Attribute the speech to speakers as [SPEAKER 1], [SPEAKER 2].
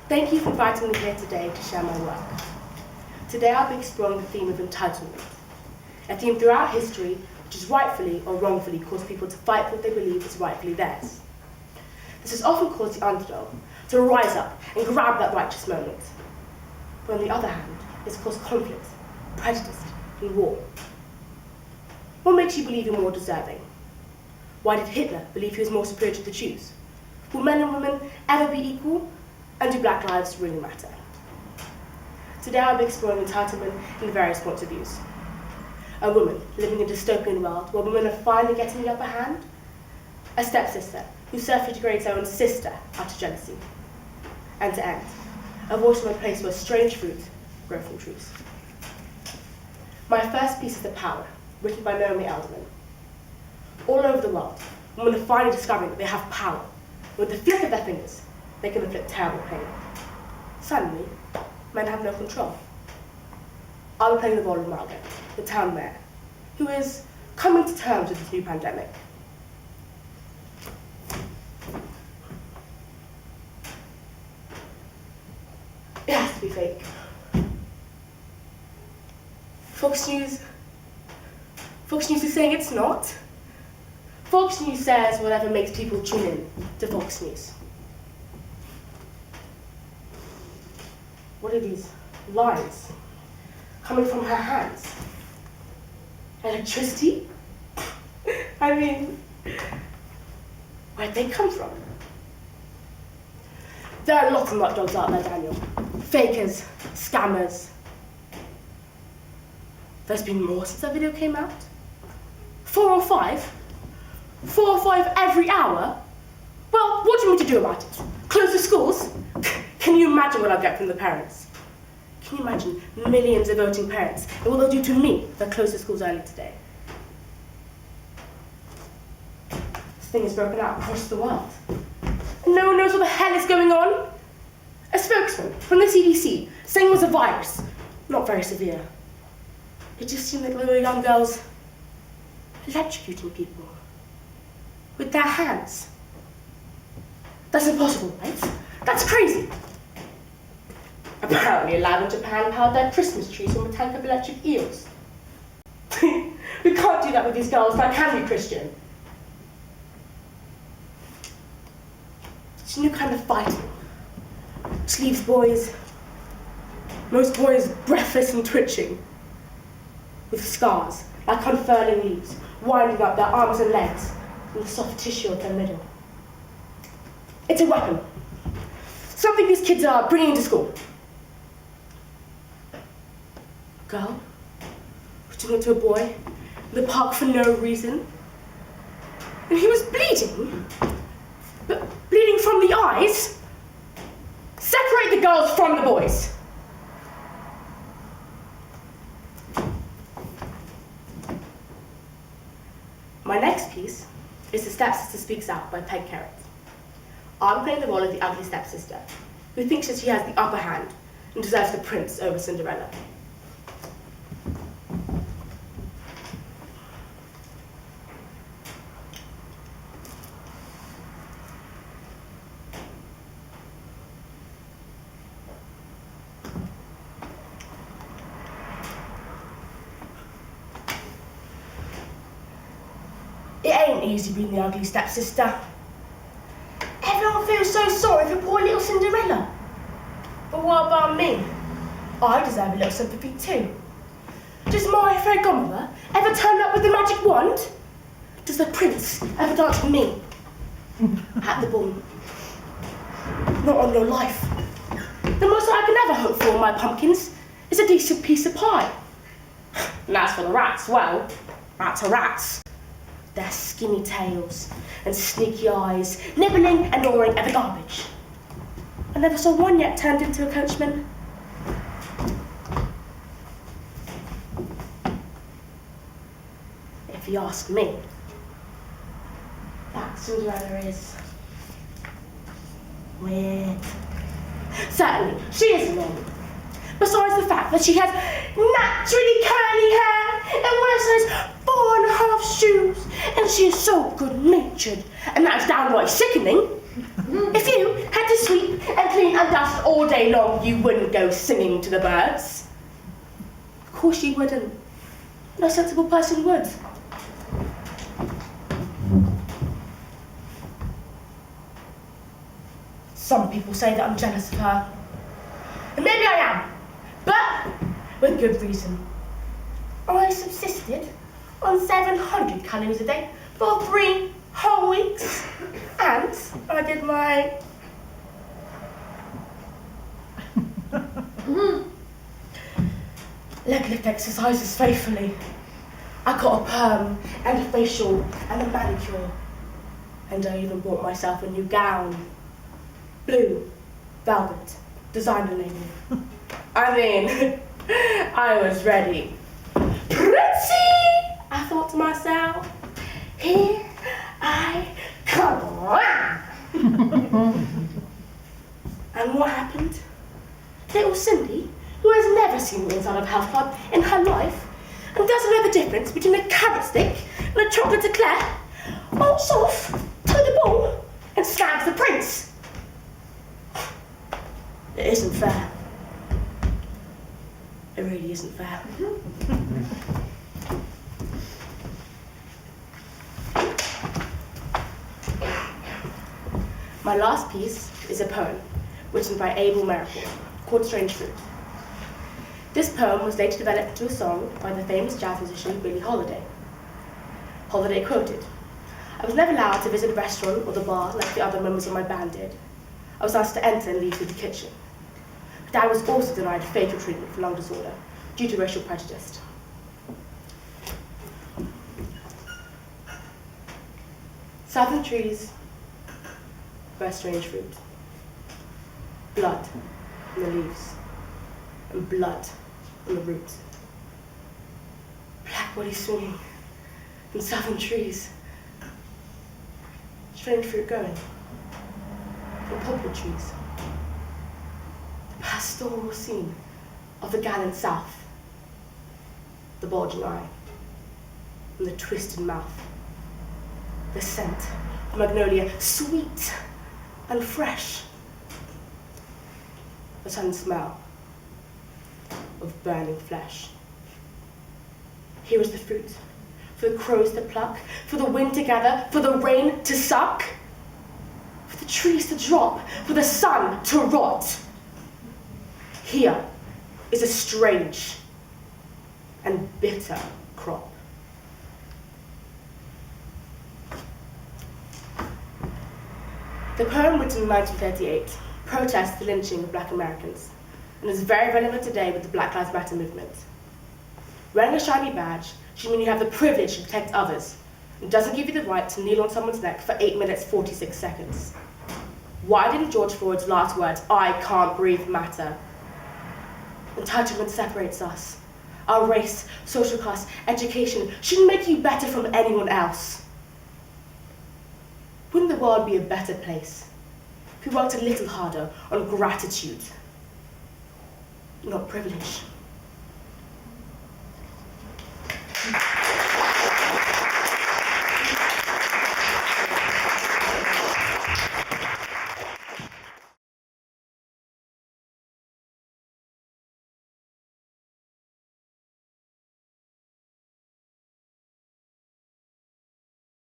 [SPEAKER 1] Thank you for inviting me here today to share my work. Today I'll be exploring the theme of entitlement, a theme throughout history which has rightfully or wrongfully caused people to fight for what they believe is rightfully theirs. This has often caused the underdog to rise up and grab that righteous moment. But on the other hand, it's caused conflict, prejudice, and war. What makes you believe you're more deserving? Why did Hitler believe he was more superior to the Jews? Will men and women ever be equal? And do black lives really matter? Today I'll be exploring entitlement in various points of views. A woman living in a dystopian world where women are finally getting the upper hand. A stepsister who self degrades her own sister out of jealousy. And to end, a voice from a place where strange fruit grow from trees. My first piece is The Power, written by Naomi Alderman. All over the world, women are finally discovering that they have power. With the flick of their fingers, they can inflict terrible pain. Suddenly, men have no control. I'll be playing the role of Margaret, the town mayor, who is coming to terms with this new pandemic. It has to be fake. Fox News is saying it's not. Fox News says whatever makes people tune in to Fox News. What are these lines coming from her hands? Electricity? I mean, where'd they come from? There are lots of nutdogs out there, Daniel. Fakers, scammers. There's been more since that video came out. 4 or 5? 4 or 5 every hour? Well, what do you want me to do about it? Close the schools? Can you imagine what I'll get from the parents? Can you imagine millions of voting parents and what they'll do to me if I close the schools early today? This thing has broken out across the world. And no one knows what the hell is going on. A spokesman from the CDC saying it was a virus, not very severe. It just seemed like little young girls electrocuting people with their hands. That's impossible, right? That's crazy. Apparently, a lab in Japan powered their Christmas trees from a tank of electric eels. We can't do that with these girls, now can we, Christian? It's a new kind of fighting, which leaves most boys breathless and twitching, with scars like unfurling leaves, winding up their arms and legs and the soft tissue of their middle. It's a weapon, something these kids are bringing to school. A girl was doing it to a boy in the park for no reason, and he was bleeding, but bleeding from the eyes. Separate the girls from the boys. My next piece is The Stepsister Speaks Out by Peg Carrot. I'm playing the role of the ugly stepsister, who thinks that she has the upper hand and deserves the prince over Cinderella. It ain't easy being the ugly stepsister. Everyone feels so sorry for poor little Cinderella. But what about me? I deserve a little sympathy too. Does my fairy godmother ever turn up with the magic wand? Does the prince ever dance with me? At the ball. Not on your life. The most I can ever hope for, my pumpkins, is a decent piece of pie. And as for the rats, well, rats are rats. Their skinny tails and sneaky eyes, nibbling and gnawing at the garbage. I never saw one yet turned into a coachman. If you ask me, that Cinderella is weird. Certainly, she isn't normal. Besides the fact that she has naturally curly hair and wears those 4.5 shoes, and she is so good-natured, and that's downright sickening. If you had to to sweep and clean and dust all day long, you wouldn't go singing to the birds. Of course you wouldn't. No sensible person would. Some people say that I'm jealous of her. And maybe I am, but with good reason. I subsisted on 700 calories a day for 3 whole weeks. And I did my leg lift exercises faithfully. I got a perm and a facial and a manicure. And I even bought myself a new gown. Blue, velvet, designer label. I mean, I was ready. Pretty! I thought to myself, here I come. And what happened? Little Cindy, who has never seen the inside of a health club in her life, and doesn't know the difference between a carrot stick and a chocolate eclair, bolts off to the ball and slams the prince. It isn't fair. It really isn't fair. My last piece is a poem written by Abel Miracle called Strange Fruit. This poem was later developed into a song by the famous jazz musician Billie Holiday. Holiday quoted, "I was never allowed to visit a restaurant or the bar like the other members of my band did. I was asked to enter and leave through the kitchen. But I was also denied fatal treatment for lung disorder due to racial prejudice." Southern trees bear strange fruit. Blood on the leaves, and blood on the roots. Black bodies swinging in southern trees. Strange fruit growing in poplar trees. The pastoral scene of the gallant South. The bulging eye and the twisted mouth. The scent of magnolia, sweet and fresh. The sudden smell of burning flesh. Here is the fruit, for the crows to pluck, for the wind to gather, for the rain to suck, for the trees to drop, for the sun to rot. Here is a strange and bitter crop. The poem, written in 1938, protests the lynching of Black Americans and is very relevant today with the Black Lives Matter movement. Wearing a shiny badge should mean you have the privilege to protect others and doesn't give you the right to kneel on someone's neck for 8 minutes, 46 seconds. Why didn't George Floyd's last words, "I can't breathe," matter? Entitlement separates us. Our race, social class, education shouldn't make you better from anyone else. Wouldn't the world be a better place if we worked a little harder on gratitude, not privilege?